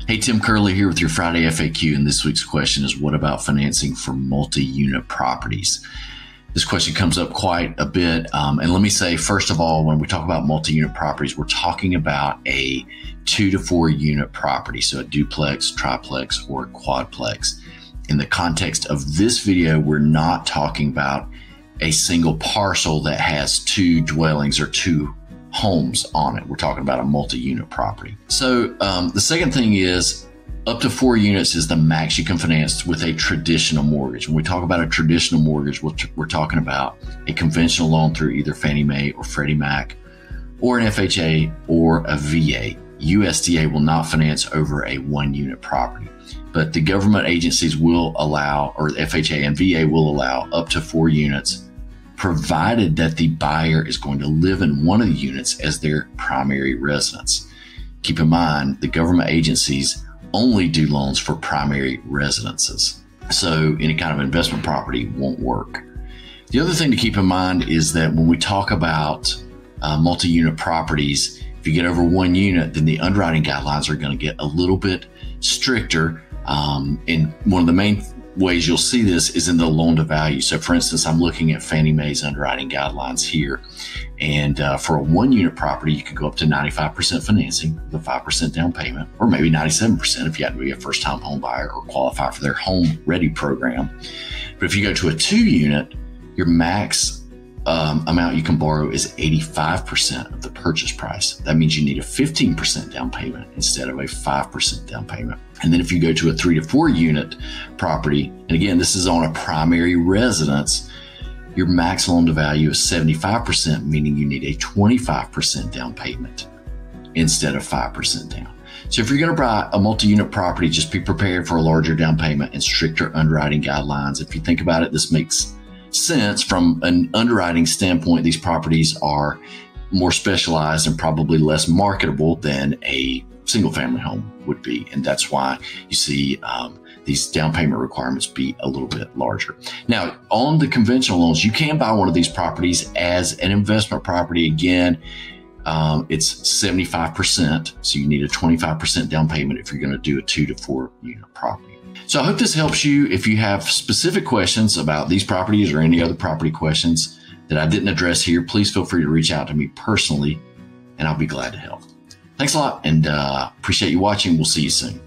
Hey, Tim Kerley here with your Friday FAQ, and this week's question is, what about financing for multi-unit properties? This question comes up quite a bit, and let me say, first of all, when we talk about multi-unit properties, we're talking about a 2 to 4 unit property, so a duplex, triplex, or a quadplex. In the context of this video, we're not talking about a single parcel that has 2 dwellings or 2 homes on it. We're talking about a multi-unit property. So the second thing is, up to 4 units is the max you can finance with a traditional mortgage. When we talk about a traditional mortgage, we're talking about a conventional loan through either Fannie Mae or Freddie Mac, or an FHA or a VA. USDA will not finance over a 1 unit property, but the government agencies will allow, or the FHA and VA will allow, up to 4 units, provided that the buyer is going to live in one of the units as their primary residence. Keep in mind, the government agencies only do loans for primary residences, so any kind of investment property won't work. The other thing to keep in mind is that when we talk about multi-unit properties, if you get over 1 unit, then the underwriting guidelines are going to get a little bit stricter. And one of the main ways you'll see this is in the loan to value. So for instance, I'm looking at Fannie Mae's underwriting guidelines here. And for a 1 unit property, you could go up to 95% financing with a 5% down payment, or maybe 97% if you happen to be a first time home buyer or qualify for their Home Ready program. But if you go to a 2 unit, your max amount you can borrow is 85% of the purchase price. That means you need a 15% down payment instead of a 5% down payment. And then if you go to a 3 to 4 unit property, and again, this is on a primary residence, your max loan to value is 75%, meaning you need a 25% down payment instead of 5% down. So if you're going to buy a multi-unit property, just be prepared for a larger down payment and stricter underwriting guidelines. If you think about it, this makes sense from an underwriting standpoint. These properties are more specialized and probably less marketable than a single family home would be. And that's why you see these down payment requirements be a little bit larger. Now, on the conventional loans, you can buy one of these properties as an investment property. Again, it's 75%. So you need a 25% down payment if you're going to do a 2 to 4 unit property. So I hope this helps you. If you have specific questions about these properties or any other property questions that I didn't address here, please feel free to reach out to me personally, and I'll be glad to help. Thanks a lot, and appreciate you watching. We'll see you soon.